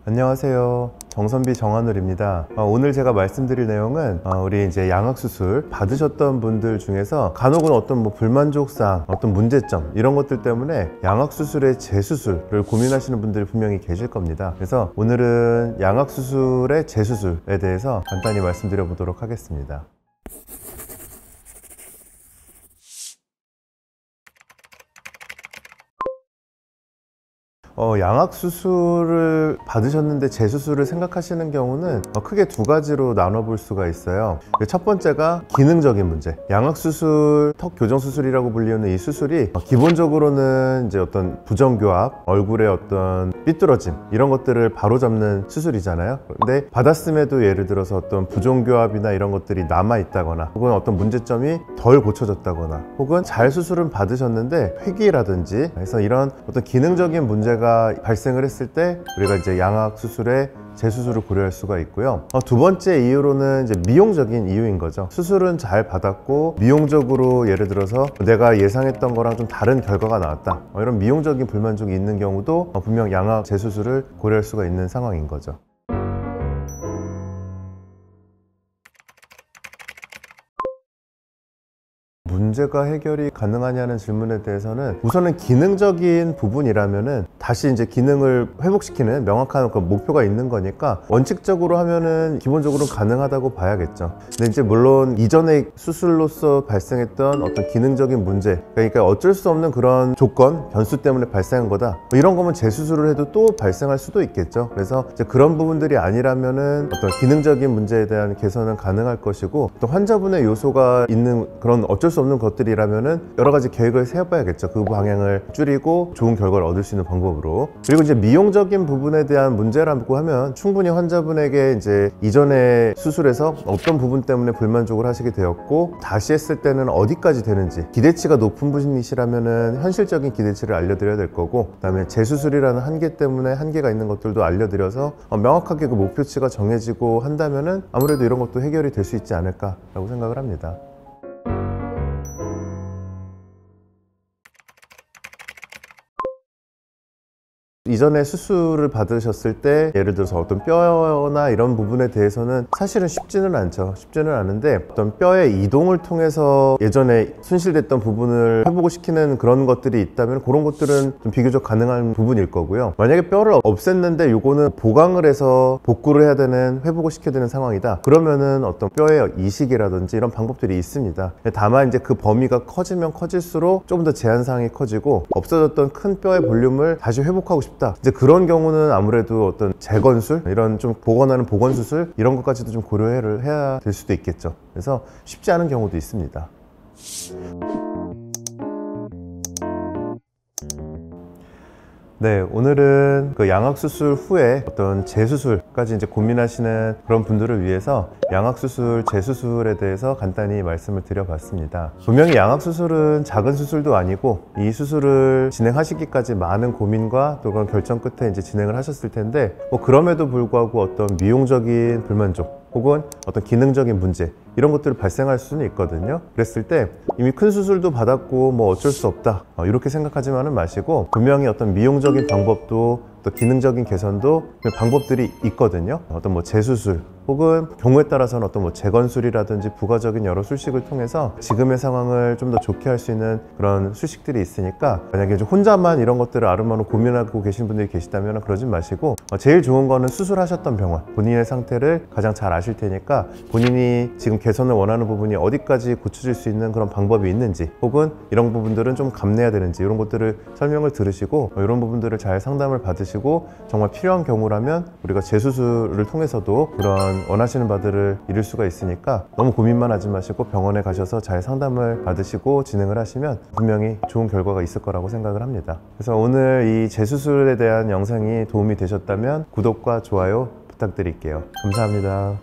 안녕하세요. 정선비 정한울입니다. 오늘 제가 말씀드릴 내용은 우리 이제 양악수술 받으셨던 분들 중에서 간혹은 어떤 불만족사항, 어떤 문제점 이런 것들 때문에 양악수술의 재수술을 고민하시는 분들이 분명히 계실 겁니다. 그래서 오늘은 양악수술의 재수술에 대해서 간단히 말씀드려 보도록 하겠습니다. 양악수술을 받으셨는데 재수술을 생각하시는 경우는 크게 두 가지로 나눠볼 수가 있어요. 첫 번째가 기능적인 문제. 양악수술, 턱교정수술이라고 불리는 이 수술이 기본적으로는 이제 어떤 부정교합, 얼굴의 어떤 삐뚤어짐 이런 것들을 바로잡는 수술이잖아요. 근데 받았음에도 예를 들어서 어떤 부정교합이나 이런 것들이 남아있다거나 혹은 어떤 문제점이 덜 고쳐졌다거나 혹은 잘 수술은 받으셨는데 회귀라든지 그래서 이런 어떤 기능적인 문제가 발생을 했을 때 우리가 이제 양악 수술에 재수술을 고려할 수가 있고요. 두 번째 이유로는 이제 미용적인 이유인 거죠. 수술은 잘 받았고 미용적으로 예를 들어서 내가 예상했던 거랑 좀 다른 결과가 나왔다. 이런 미용적인 불만족이 있는 경우도 분명 양악 재수술을 고려할 수가 있는 상황인 거죠. 문제가 해결이 가능하냐는 질문에 대해서는 우선은 기능적인 부분이라면은 다시 이제 기능을 회복시키는 명확한 목표가 있는 거니까 원칙적으로 하면은 기본적으로 가능하다고 봐야겠죠. 근데 이제 물론 이전의 수술로서 발생했던 어떤 기능적인 문제, 그러니까 어쩔 수 없는 그런 조건, 변수 때문에 발생한 거다. 이런 거면 재수술을 해도 또 발생할 수도 있겠죠. 그래서 이제 그런 부분들이 아니라면은 어떤 기능적인 문제에 대한 개선은 가능할 것이고 또 환자분의 요소가 있는 그런 어쩔 수 없는 것들이라면은 여러 가지 계획을 세워봐야겠죠. 그 방향을 줄이고 좋은 결과를 얻을 수 있는 방법으로. 그리고 이제 미용적인 부분에 대한 문제라고 하면 충분히 환자분에게 이제 이전에 수술에서 어떤 부분 때문에 불만족을 하시게 되었고 다시 했을 때는 어디까지 되는지 기대치가 높은 분이시라면은 현실적인 기대치를 알려드려야 될 거고 그다음에 재수술이라는 한계 때문에 한계가 있는 것들도 알려드려서 명확하게 그 목표치가 정해지고 한다면은 아무래도 이런 것도 해결이 될 수 있지 않을까라고 생각을 합니다. 이전에 수술을 받으셨을 때 예를 들어서 어떤 뼈나 이런 부분에 대해서는 사실은 쉽지는 않죠. 쉽지는 않은데 어떤 뼈의 이동을 통해서 예전에 손실됐던 부분을 회복을 시키는 그런 것들이 있다면 그런 것들은 좀 비교적 가능한 부분일 거고요. 만약에 뼈를 없앴는데 요거는 보강을 해서 복구를 해야 되는, 회복을 시켜야 되는 상황이다. 그러면은 어떤 뼈의 이식이라든지 이런 방법들이 있습니다. 다만 이제 그 범위가 커지면 커질수록 조금 더 제한사항이 커지고 없어졌던 큰 뼈의 볼륨을 다시 회복하고 싶다. 이제 그런 경우는 아무래도 어떤 재건술, 이런 좀 복원하는 복원수술 이런 것까지도 좀 고려를 해야 될 수도 있겠죠. 그래서 쉽지 않은 경우도 있습니다. 네, 오늘은 그 양악수술 후에 어떤 재수술까지 이제 고민하시는 그런 분들을 위해서 양악수술, 재수술에 대해서 간단히 말씀을 드려봤습니다. 분명히 양악수술은 작은 수술도 아니고 이 수술을 진행하시기까지 많은 고민과 또 그런 결정 끝에 이제 진행을 하셨을 텐데 그럼에도 불구하고 어떤 미용적인 불만족 혹은 어떤 기능적인 문제 이런 것들이 발생할 수는 있거든요. 그랬을 때 이미 큰 수술도 받았고 어쩔 수 없다 이렇게 생각하지만은 마시고 분명히 어떤 미용적인 방법도 또 기능적인 개선도 방법들이 있거든요. 어떤 재수술 혹은 경우에 따라서는 어떤 재건술이라든지 부가적인 여러 수식을 통해서 지금의 상황을 좀 더 좋게 할 수 있는 그런 수식들이 있으니까 만약에 좀 혼자만 이런 것들을 아름아름 고민하고 계신 분들이 계시다면 그러지 마시고 제일 좋은 거는 수술하셨던 병원, 본인의 상태를 가장 잘 아실 테니까 본인이 지금 개선을 원하는 부분이 어디까지 고쳐질 수 있는 그런 방법이 있는지 혹은 이런 부분들은 좀 감내해야 되는지 이런 것들을 설명을 들으시고 이런 부분들을 잘 상담을 받으시고 정말 필요한 경우라면 우리가 재수술을 통해서도 그런 원하시는 바들을 이룰 수가 있으니까 너무 고민만 하지 마시고 병원에 가셔서 잘 상담을 받으시고 진행을 하시면 분명히 좋은 결과가 있을 거라고 생각을 합니다. 그래서 오늘 이 재수술에 대한 영상이 도움이 되셨다면 구독과 좋아요 부탁드릴게요. 감사합니다.